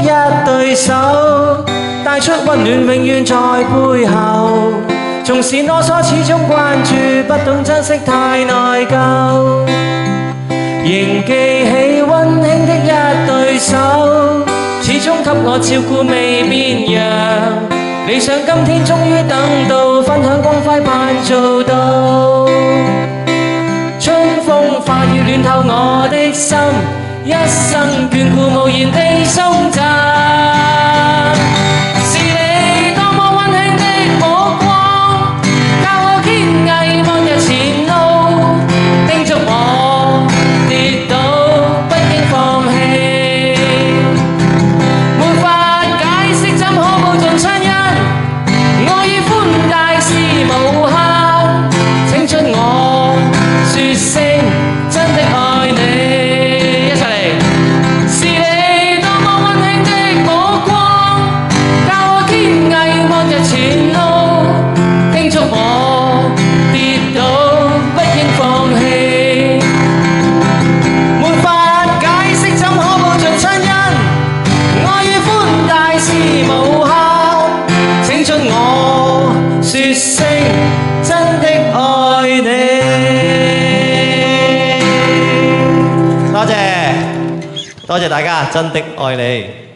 一對手，帶出溫暖永遠在背後。縱使囉嗦，始終關注，不懂珍惜太內疚。仍記起溫馨的一對手，始終給我照顧未變樣。理想今天終於等到，分享光輝盼做到。春風化雨暖透我的心，一生眷顧無言地送贈。是你多麼溫馨的目光，教我堅毅望日前路，叮囑我跌倒不應放棄。沒法解釋怎可報盡親恩，愛與寬大是無限，請准我說聲真的愛你。一齊嚟！是你多麼溫馨的目光，教我堅毅望日前路，叮囑我跌倒不應放棄。沒法解釋怎可報盡親恩，愛與寬大是無限，請准我說聲真的愛你。多謝大家，真的愛你。